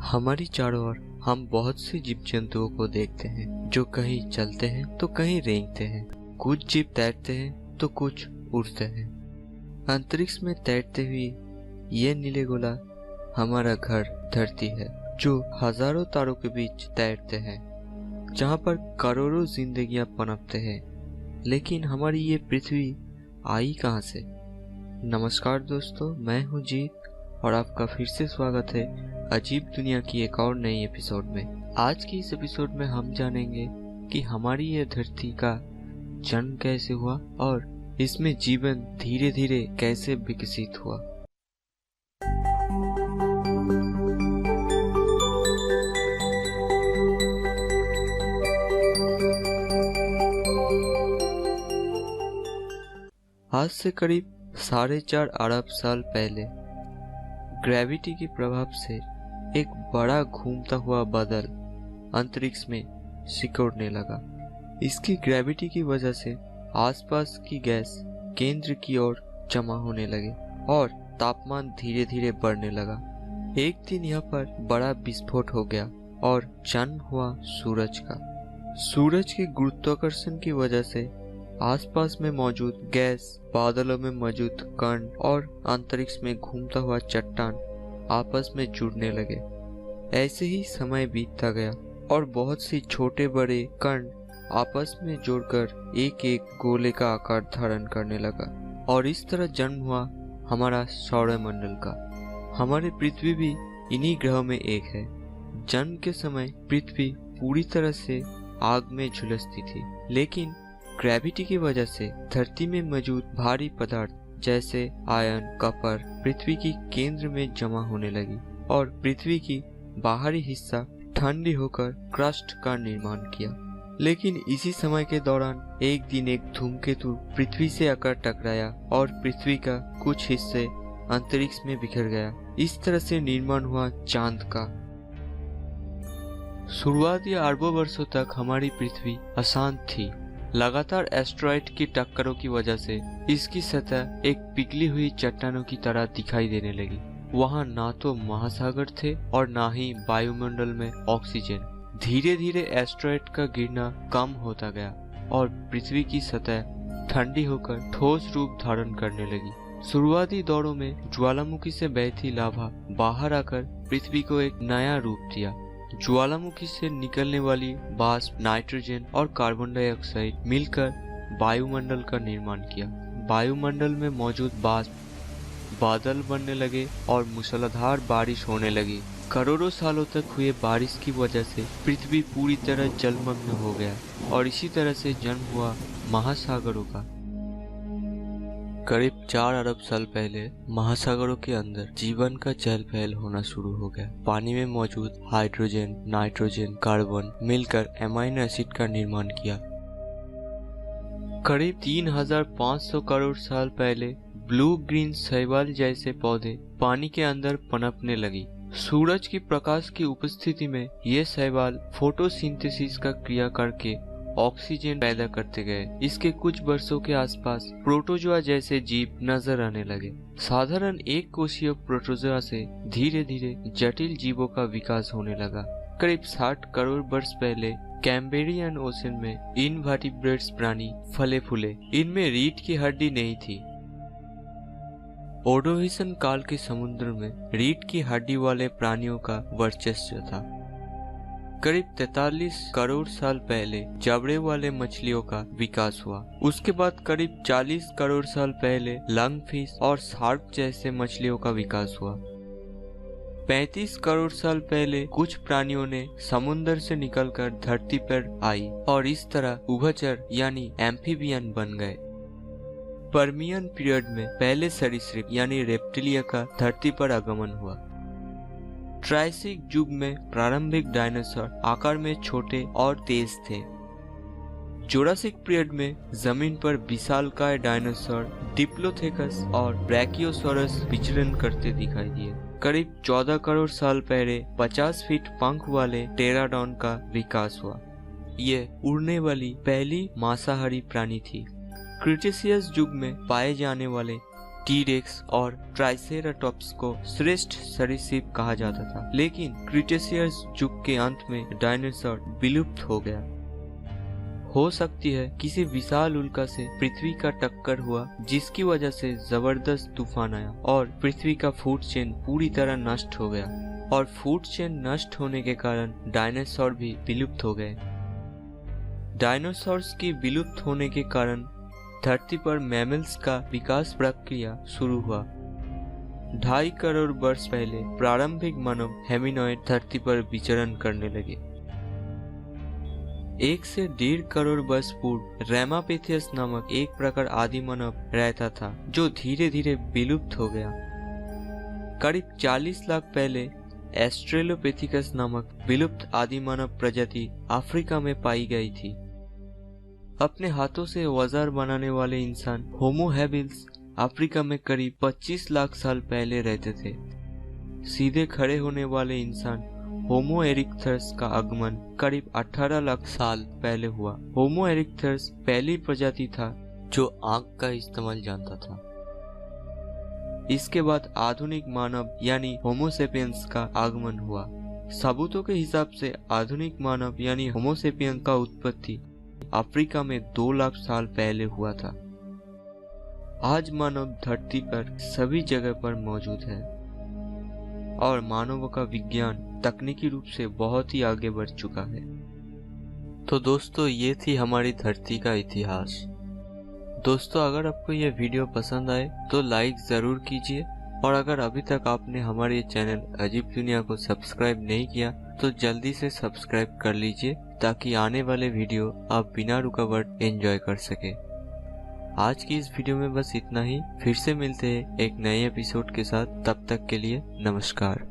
हमारी चारों ओर हम बहुत से जीव जंतुओं को देखते हैं जो कहीं चलते हैं तो कहीं रेंगते हैं। कुछ जीव तैरते हैं तो कुछ उड़ते हैं। अंतरिक्ष में तैरते हुए ये नीले गोला हमारा घर धरती है, जो हजारों तारों के बीच तैरते हैं, जहाँ पर करोड़ों जिंदगियां पनपते हैं। लेकिन हमारी ये पृथ्वी आई कहाँ से? नमस्कार दोस्तों, मैं हूँ जीत और आपका फिर से स्वागत है अजीब दुनिया की एक और नई एपिसोड में। आज की इस एपिसोड में हम जानेंगे कि हमारी यह धरती का जन्म कैसे हुआ और इसमें जीवन धीरे धीरे कैसे विकसित हुआ। आज से करीब 4.5 अरब साल पहले ग्रेविटी के प्रभाव से एक बड़ा घूमता हुआ बादल अंतरिक्ष में सिकुड़ने लगा। इसकी ग्रेविटी की वजह से आसपास की गैस केंद्र की ओर जमा होने लगे और तापमान धीरे धीरे बढ़ने लगा। एक दिन यहाँ पर बड़ा विस्फोट हो गया और जन्म हुआ सूरज का। सूरज के गुरुत्वाकर्षण की वजह से आसपास में मौजूद गैस, बादलों में मौजूद कण और अंतरिक्ष में घूमता हुआ चट्टान आपस में जुड़ने लगे। ऐसे ही समय बीतता गया और बहुत सी छोटे बड़े कण आपस में जुड़कर एक एक गोले का आकार धारण करने लगा और इस तरह जन्म हुआ हमारा सौरमंडल का। हमारी पृथ्वी भी इन्हीं ग्रहों में एक है। जन्म के समय पृथ्वी पूरी तरह से आग में झुलसती थी, लेकिन ग्रेविटी की वजह से धरती में मौजूद भारी पदार्थ जैसे आयन, कपर पृथ्वी की केंद्र में जमा होने लगी और पृथ्वी की बाहरी हिस्सा ठंडी होकर क्रस्ट का निर्माण किया। लेकिन इसी समय के दौरान एक दिन एक धूमकेतु पृथ्वी से आकर टकराया और पृथ्वी का कुछ हिस्से अंतरिक्ष में बिखर गया। इस तरह से निर्माण हुआ चांद का। शुरुआती अरबों वर्षों तक हमारी पृथ्वी अशांत थी। लगातार एस्टेरॉयड की टक्करों की वजह से इसकी सतह एक पिघली हुई चट्टानों की तरह दिखाई देने लगी। वहाँ ना तो महासागर थे और ना ही वायुमंडल में ऑक्सीजन। धीरे धीरे एस्टेरॉयड का गिरना कम होता गया और पृथ्वी की सतह ठंडी होकर ठोस रूप धारण करने लगी। शुरुआती दौरों में ज्वालामुखी से बहती लावा बाहर आकर पृथ्वी को एक नया रूप दिया। ज्वालामुखी से निकलने वाली वाष्प नाइट्रोजन और कार्बन डाइऑक्साइड मिलकर वायुमंडल का निर्माण किया। वायुमंडल में मौजूद वाष्प बादल बनने लगे और मूसलाधार बारिश होने लगी। करोड़ों सालों तक हुए बारिश की वजह से पृथ्वी पूरी तरह जलमग्न हो गया और इसी तरह से जन्म हुआ महासागरों का। करीब 4 अरब साल पहले महासागरों के अंदर जीवन का चहल पहल होना शुरू हो गया। पानी में मौजूद हाइड्रोजन, नाइट्रोजन, कार्बन मिलकर एमाइनो एसिड का निर्माण किया। करीब 3500 करोड़ साल पहले ब्लू ग्रीन शैवाल जैसे पौधे पानी के अंदर पनपने लगी। सूरज की प्रकाश की उपस्थिति में ये शैवाल फोटोसिंथेसिस का क्रिया करके ऑक्सीजन पैदा करते गए। इसके कुछ वर्षों के आसपास प्रोटोजोआ जैसे जीव नजर आने लगे। साधारण एक कोशीय प्रोटोजोआ से धीरे धीरे जटिल जीवों का विकास होने लगा। करीब 60 करोड़ वर्ष पहले कैम्ब्रियन ओशन में इनवर्टिब्रेट्स प्राणी फले फूले। इनमें रीढ़ की हड्डी नहीं थी। ओर्डोविसन काल के समुद्र में रीढ़ की हड्डी वाले प्राणियों का वर्चस्व था। करीब 43 करोड़ साल पहले जबड़े वाले मछलियों का विकास हुआ। उसके बाद करीब 40 करोड़ साल पहले लंगफिश और शार्क जैसे मछलियों का विकास हुआ। 35 करोड़ साल पहले कुछ प्राणियों ने समुद्र से निकलकर धरती पर आई और इस तरह उभयचर यानी एम्फीबियन बन गए। पर्मियन पीरियड में पहले सरीसृप यानी रेप्टिलिया का धरती पर आगमन हुआ। ट्रायसिक युग में प्रारंभिक डायनासोर आकार में छोटे और तेज थे। जुरासिक पीरियड में जमीन पर विशालकाय डायनासोर डिप्लोथेकस और ब्रैकियोसॉरस विचरण करते दिखाई दिए। करीब 14 करोड़ साल पहले 50 फीट पंख वाले टेराडॉन का विकास हुआ। ये उड़ने वाली पहली मांसाहारी प्राणी थी। क्रिटेशियस युग में पाए जाने वाले टी-रेक्स और ट्राइसेराटॉप्स को श्रेष्ठ सरीसृप कहा जाता था, लेकिन क्रीटेशियस युग के अंत में डायनासोर विलुप्त हो गया। हो सकती है किसी विशाल उल्का से पृथ्वी का टक्कर हुआ, जिसकी वजह से जबरदस्त तूफान आया और पृथ्वी का फूड चेन पूरी तरह नष्ट हो गया, और फूड चेन नष्ट होने के कारण डायनासोर भी विलुप्त हो गए। डायनासोर्स की विलुप्त होने के कारण धरती पर मैमल्स का विकास प्रक्रिया शुरू हुआ। 2.5 करोड़ वर्ष पहले प्रारंभिक मानव हेमिनॉइड धरती पर विचरण करने लगे। 1 से 1.5 करोड़ वर्ष पूर्व रैमापेथियस नामक एक प्रकार आदि मानव रहता था, जो धीरे धीरे विलुप्त हो गया। करीब 40 लाख पहले एस्ट्रेलोपेथिकस नामक विलुप्त आदि मानव प्रजाति अफ्रीका में पाई गई थी। अपने हाथों से औजार बनाने वाले इंसान होमो हैबिल्स अफ्रीका में करीब 25 लाख साल पहले रहते थे। सीधे खड़े होने वाले इंसान होमो इरेक्टस का आगमन करीब 18 लाख साल पहले हुआ। होमो इरेक्टस पहली प्रजाति था जो आंख का इस्तेमाल जानता था। इसके बाद आधुनिक मानव यानी होमो सेपियंस का आगमन हुआ। सबूतों के हिसाब से आधुनिक मानव यानी होमो सेपियंस का उत्पत्ति अफ्रीका में 2 लाख साल पहले हुआ था। आज मानव धरती पर सभी जगह पर मौजूद है और मानवों का विज्ञान तकनीकी रूप से बहुत ही आगे बढ़ चुका है। तो दोस्तों, ये थी हमारी धरती का इतिहास। दोस्तों, अगर आपको यह वीडियो पसंद आए तो लाइक जरूर कीजिए, और अगर अभी तक आपने हमारे चैनल अजीब दुनिया को सब्सक्राइब नहीं किया तो जल्दी से सब्सक्राइब कर लीजिए, ताकि आने वाले वीडियो आप बिना रुकावट एंजॉय कर सके। आज की इस वीडियो में बस इतना ही। फिर से मिलते हैं एक नए एपिसोड के साथ। तब तक के लिए नमस्कार।